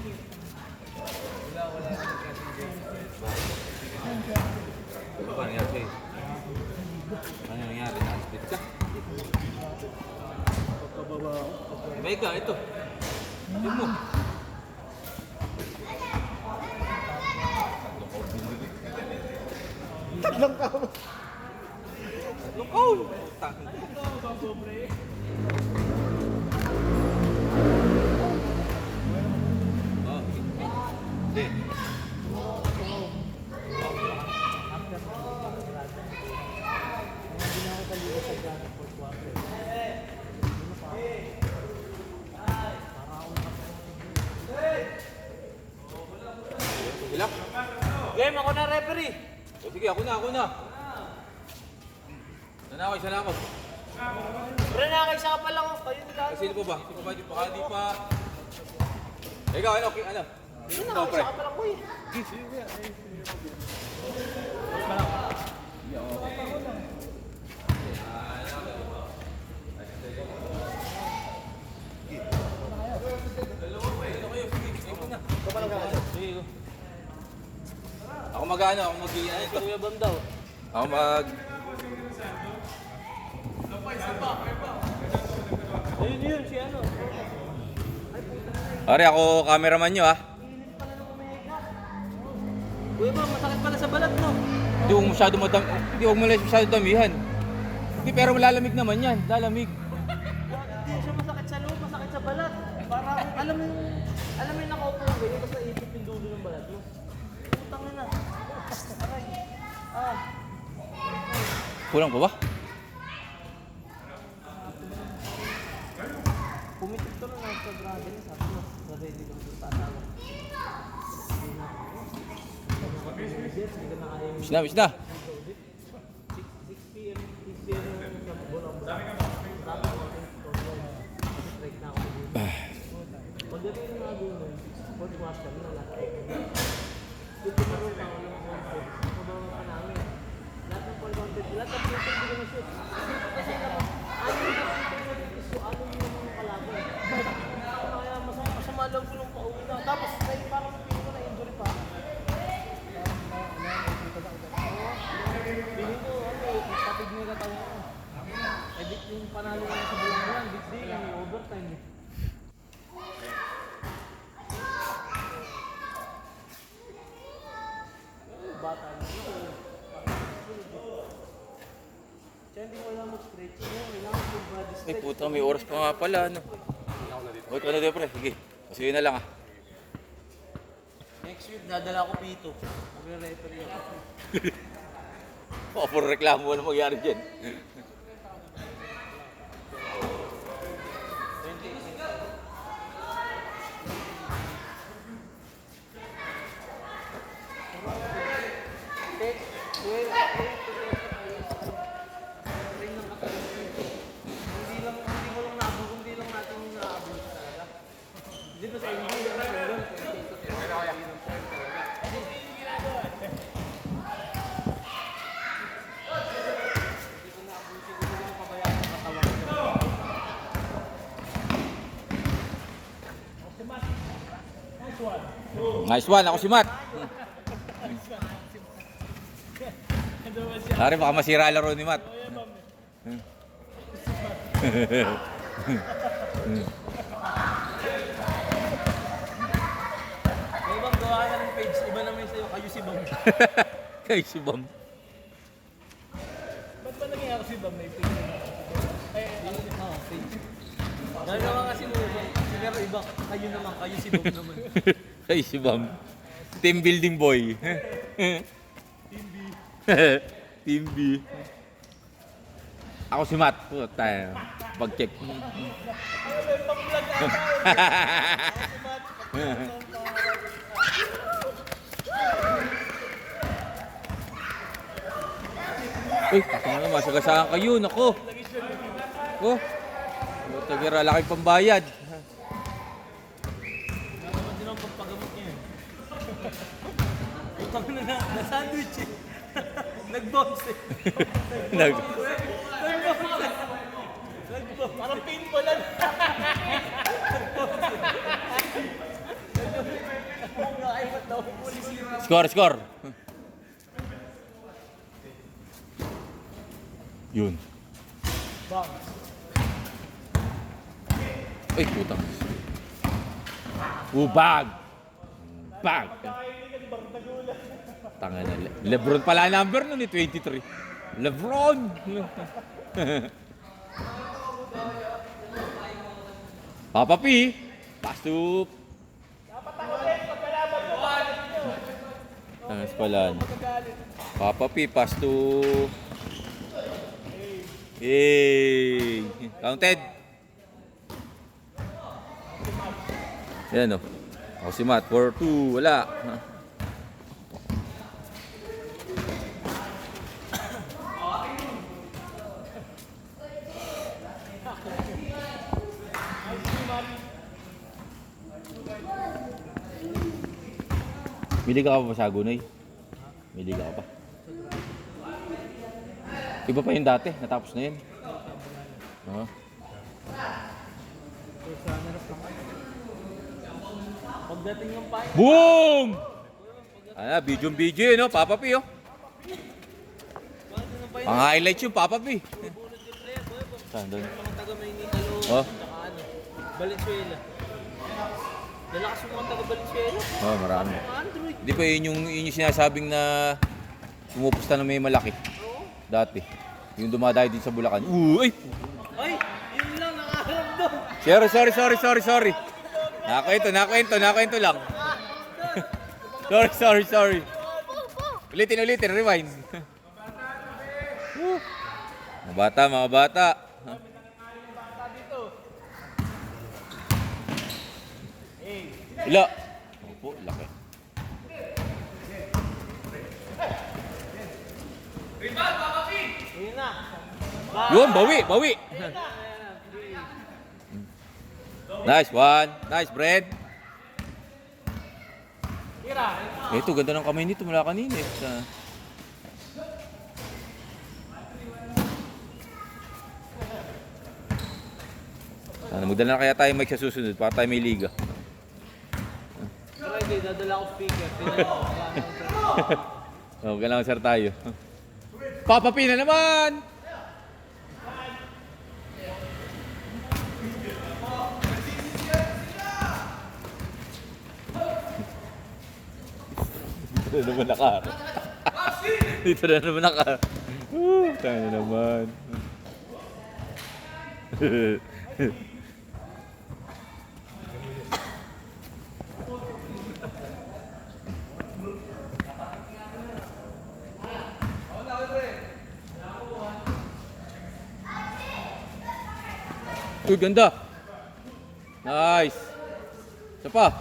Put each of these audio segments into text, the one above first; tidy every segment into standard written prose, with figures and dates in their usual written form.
Ano nangyari sa'yo? Ano nangyari? Nakasplit ka? Pagkababa ako. Mega, ito. Ito mo. Tatlong kao. Tatlong kaul. Hindi. Ilang? Game, ako na referee. O sige, ako na. Sana ako, isa na ako. Pre, nakakaisa ka pa lang. Kayo nila. Sino pa ba? Sino pa ba? Di pa. Ikaw, ano? Ano? Hindi, nakakaisa ka pa lang, boy. Ako mag-ano, ako mag-iyan ito. Kuya Bam daw. Ako mag... Ayun yun, si ano. Pare, ako cameraman nyo ha. Kuya Bam, masakit pala sa balat, no? Hindi huwag mo masyado damihan. Hindi, pero malalamig naman yan. Lalamig. Hindi siya masakit sa loob, masakit sa balat. Parang, alam mo yung nakaupo ng ganyan, tapos naipit yung dulo ng balat mo. Putang na. Aray. Ah. Kulang pa ba? Pumitik to na sa brother niya, sabi mo, ready ka sa tatawa. Bis na. 6 p.m. sa Bolang. Strike na ako dito. Pagdating ng mga dulo, sports master na lahat. Dito maroon ka, walang content. Mabawa ka namin. Lahat ng ball content, lahat ng shooting hindi ko na-shoot. Kasi ano yung shooting mo dito, so ano yung mga kalaban. Kaya masama lang ko nung pauwi na. Tapos parang pili ko na injury pa. Pili ko, patig na katawan ko. Edit yung panalo ko sa bulang buwan, big day, yung overtime eh. Bata na yun. Kaya hindi ko alam mag-stretching yun. Kailangan full body Ay stretch. puta, may oras pa nga pala. Ano? Huwag ka na dito pre. Sige. Kasi yun na lang ah. Next week, dadala ko pito. Magre-referee ako. Baka puro reklamo wala magyari dyan. Nice one, ako si Matt. Pare, baka masira laro ni Matt. May ibang gawa ka ng page, iba naman sa'yo, kayo si Bam. Kay si Bam. Ba't ba naging ako si Bam? May page na page. Dahil naman kasi mo, pero iba, kayo naman, kayo si Bam naman. Kay si Bam. Team building boy. Team B. Team B. Ako si Matt. Puta. Pag-check. May pang-vlog ata. Uy, ano masagasaan kayo. Nako. Oh. Tagira, laki pambayad. Naman din ang pagpagamot niya. Utang na sandwich eh. Nag-bounce eh. Nag- Nag-bounce. Parang painful lang. Score, score. Yun. Bang. Ay, putang. Bag. Bag. Tanga na. Lebron pala number nun eh, 23. Lebron. Papa P. Pass to... Tangas pala. Papa P. Pass to... Hey. Counted. Yan o. Ako si Matt. 4-2. Wala. Mili ka pa sa Gunay? Mili ka pa. Iba pa yung dati. Natapos na yun. Oo. Pagdating ng pain. Boom! Video no? Papa P, oh. Ang highlights yung Papa P. Saan doon? Mga taga-Maynila, Oh. tsaka ano, Valenzuela. Lalakas yung mga taga-Valenzuela. Oh, marami. Android. Di ba yun yung sinasabing na pumupusta na may malaki? Oo. Dati. Yung dumadayo din sa Bulacan. Ay! Ay, yun lang, nakaharap doon. Sorry. Nakakwento lang. Sorry. Ulitin, rewind. Mga bata. Wala. Opo, laki. Yun na. Yun, bawi. Nice one. Nice, Brad. Ito, ganda ng kamay nito mula kanina. Magdala na kaya tayo mic sa susunod para tayo may liga. Pero hindi, dadala ko speaker. Kailangan sir tayo. Papa P na naman! Dito na naman naka. Tayo na naman. Uy, ganda. Nice. Isa pa.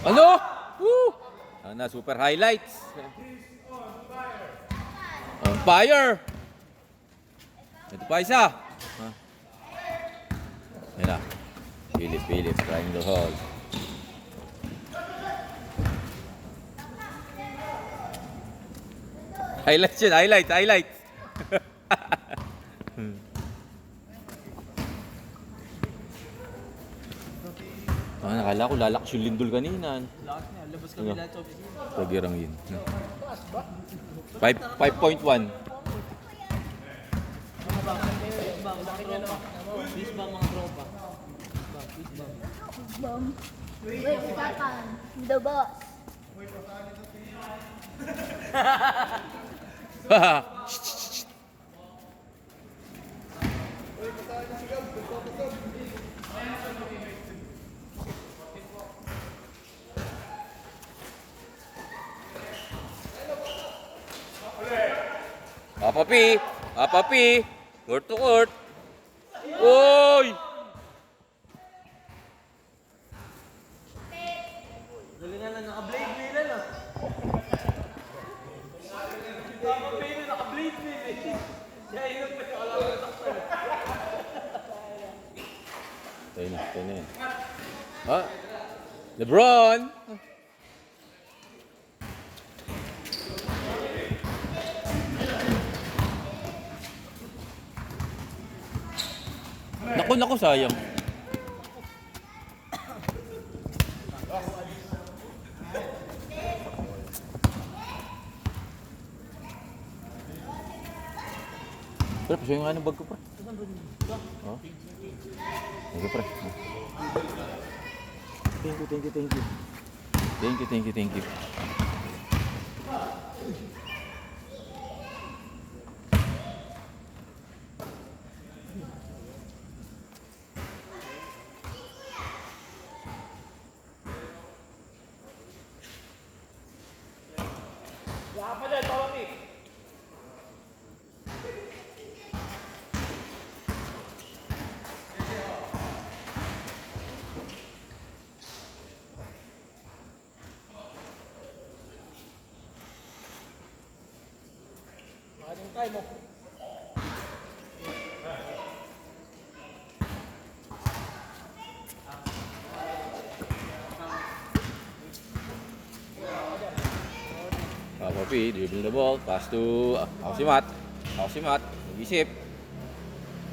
Ano? Woo! Super highlights. On fire. Ito pa isa. Yan na. Philip, trying the hole. Highlights yun, highlights. Nakala ko lalakas yung lindol kanina. Lakas niya, labas kami lahat sa office. Tagirang yun. 5.1. Peace bomb mga tropa. Bomb. Wait, Papa. The boss. Papa P, court to court. Uy! Galingan lang, naka-blade ah. Naka-blade, naka-blade. Kaya yun, may alam na takpan. Tayo na yan. Ah, LeBron! Naku, sayang. Pre, pasuyo nga ng bag ko, pre. Oh. Thank you, pre. Thank you. Papi, dribble the ball, pass to Ausimat. Mag-isip.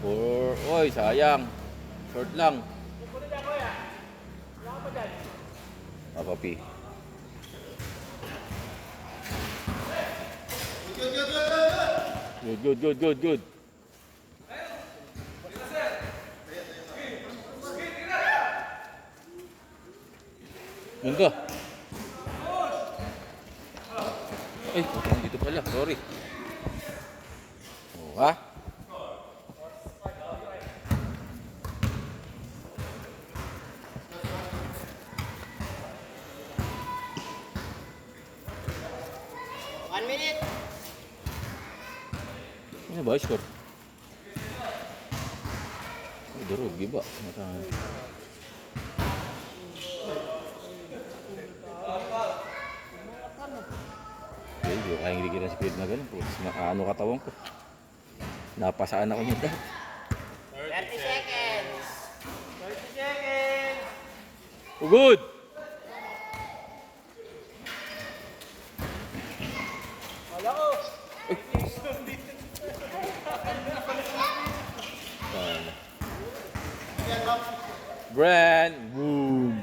Oy, sayang. Short lang. Papi. Good. Ganda. Ay, dito pala. Sorry. Oh, ha? Ano ba score? Durog, giba. Kaya hindi kita speed na ganun po. Ano katawan ko. Napasaan ako nito. 30 seconds. Oh, good! Wala ko. Brand, boom!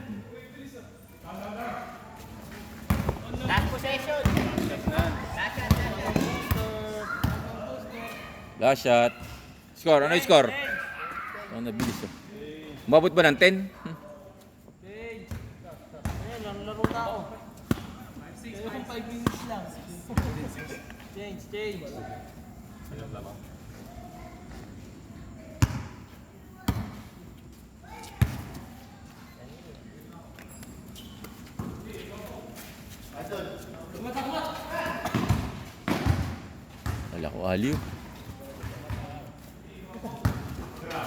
Last possession. Last shot. Score, ano yung score? Ano nabilis oh. Umabot ba ng 10? Ayun, laro na ako. Kaya kung 5 minutes lang. Change. Wala ko aliw.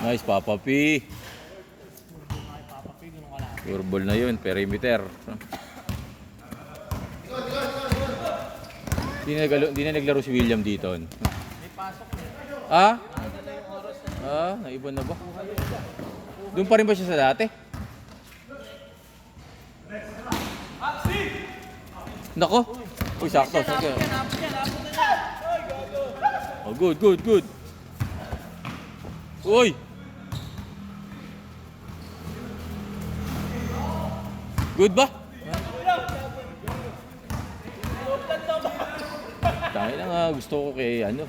Nice, Papa P. Pure ball na yun, perimeter. Di na naglaro si William dito. May pasok na. Ah? Naiba na ba? Doon pa rin ba siya sa dati? Nako. Uy, sakto. Oh, good. Uy! Good ba? Dahil na nga, gusto ko kay ano.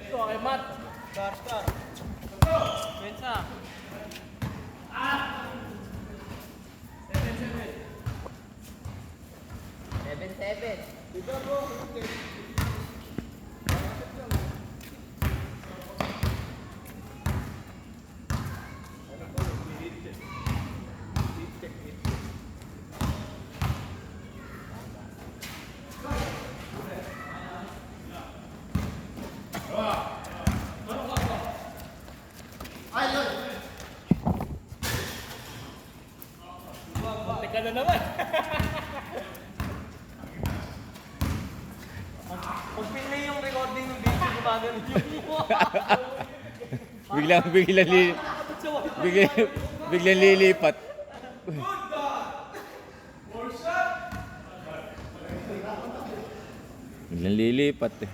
Ito, kay Matt. Star. Pensa. 7-7. na naman. Pag pinlay yung recording ng video, gumagano yung biglang lilipat. Biglang lilipat eh.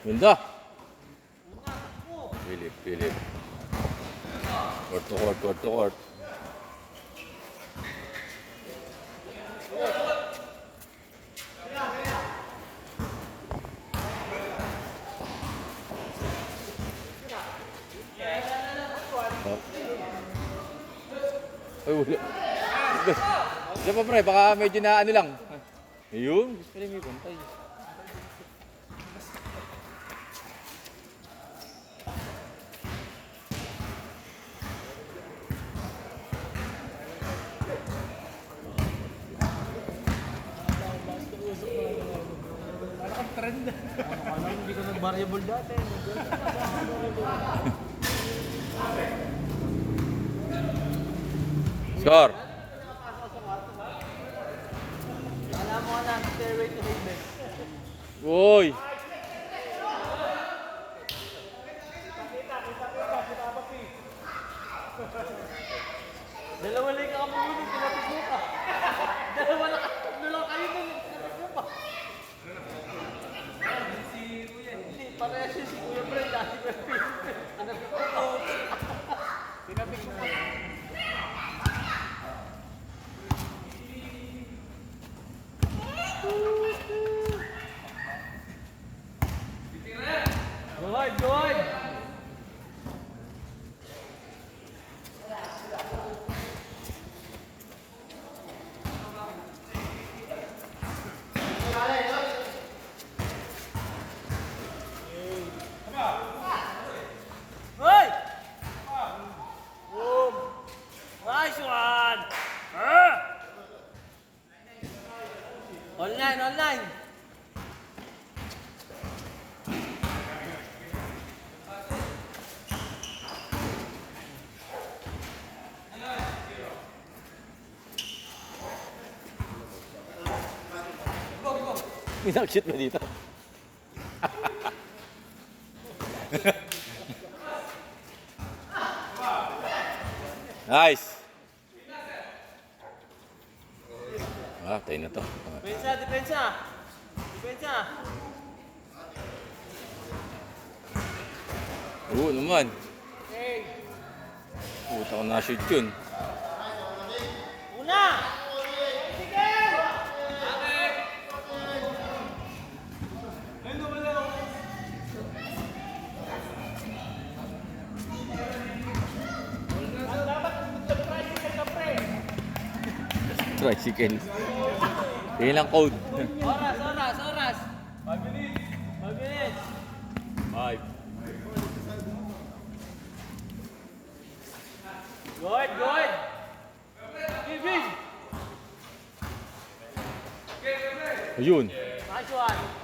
Ganda. Philip. Court to court. Ay, wala. Diyan pa pre, baka medyo na ano lang. Ayun, gusto rin may bantay. trend. Hindi ko nag-variable dati. Score. Alam mo na, stairway to heaven. Uy. Dalawa lang ka kamulog, pinapit mo ka. Dalawa lang kayo nun, pinapit mo pa. Hindi, parehas yun si Kuya Brent, dati pinapit mo. Pinapit mo pa. Go on! Hoy! Boom! Nice one! Online! May nakshit ba dito? Nice! Ah, tayo na to. Depensa! Oo naman. Hey! Puta ko na-shoot yun. Una! Tricycle. Yan lang code. Oras! 5 minutes! 5. Good! Giving! Ayun. Nice one!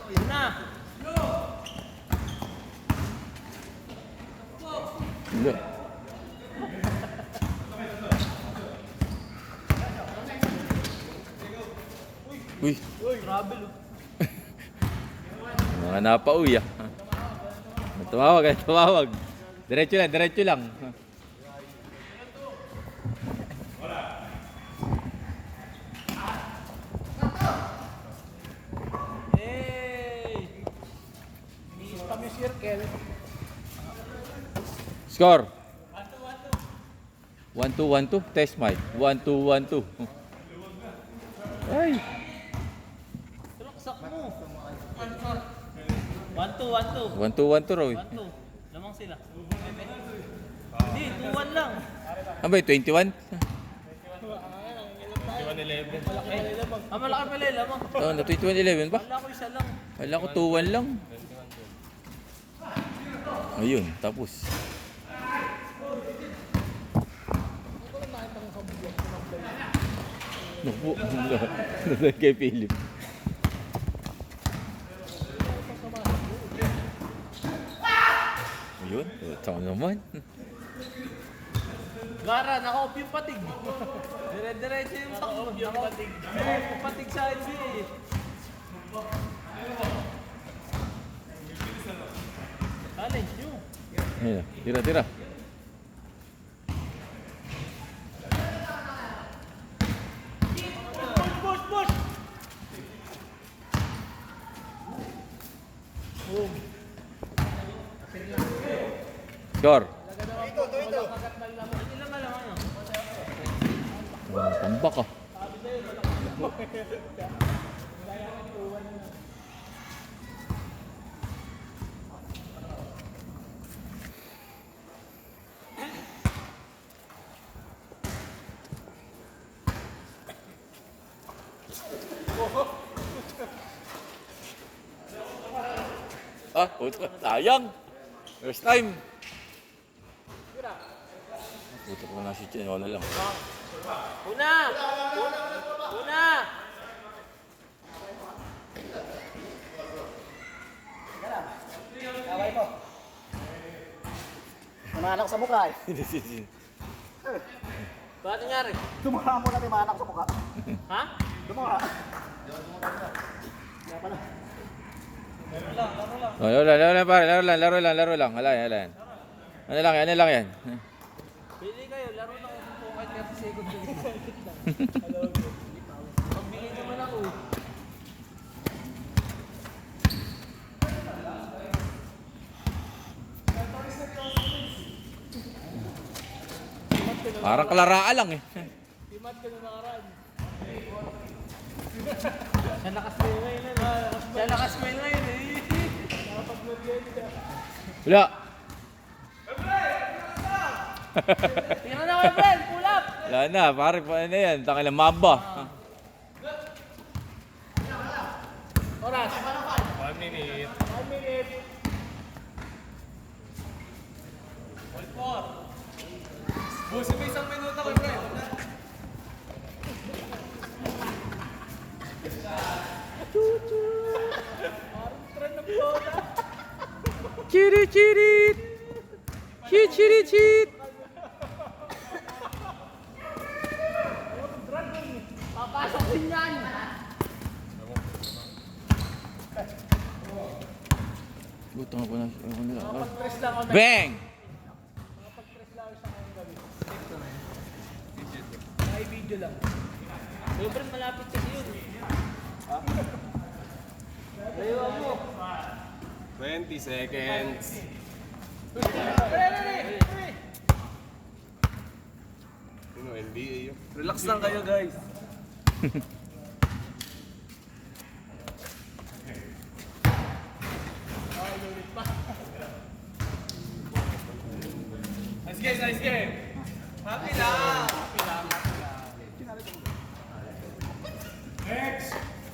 Una! Hindi. Uy. Trouble! Mga napauwi ah. Tumawag. Diretso lang. Hey! Miss kami circle. Score. 1-2. Test mic. 1-2. Ay. Tulaksak mo. 1-2. 1-2 raw. 1-2. Lamang sila. Hindi, 2-1 lang. Ano ba 21? Malaki pala yung lamang. Oh, na 21-11 ba? Wala ko isa lang. Wala ko 2-1 lang. Ayun, tapos. Naku, nalay kay Philip. Ayun, tama naman. Gara, naka-off yung patig. Dire-diretso yung sakot. Naka-off yung patig sa NBA. Challenge nyo. Ayun, tira, tira. Push, push! Boom. Sure. Ilang alaman yun? Tambak ah. Ah, puto, sayang. First time. Puto ko na si Chen, wala lang. Una! Una! Kaway mo. Mananak sa mukha eh. Bakit nangyari? Tumara mo natin manak sa mukha. Ha? Tumara. Kaya pala. Oh, laro lang pare, laro lang. Hala yan. Ano lang yan. Pili kayo, laro na kayo kung kahit 30 seconds. Magbigay naman ako. Parang kalaraan lang eh. Timat ka na nakaraan. Siya nakasmail ngayon eh. Siya nakasmail ngayon eh. Wala. Tira na kayo, friend! Pull up! Wala na, pare pa na yan. Taka lang maba. Oras. 1 minute. 1 minute. Busi mo isang minuto ko, friend. Chiri. Chiri. Papasok din yan! Butang ako na. Press lang ako na. Bang! May video lang. Sobrang malapit kasi yun. Layuan mo. 20 seconds. Ano, NBA yun? Relax lang kayo, guys. Nice game. Happy lang.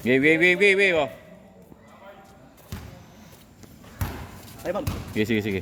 Wait. Oh. Ay, bang. Sige.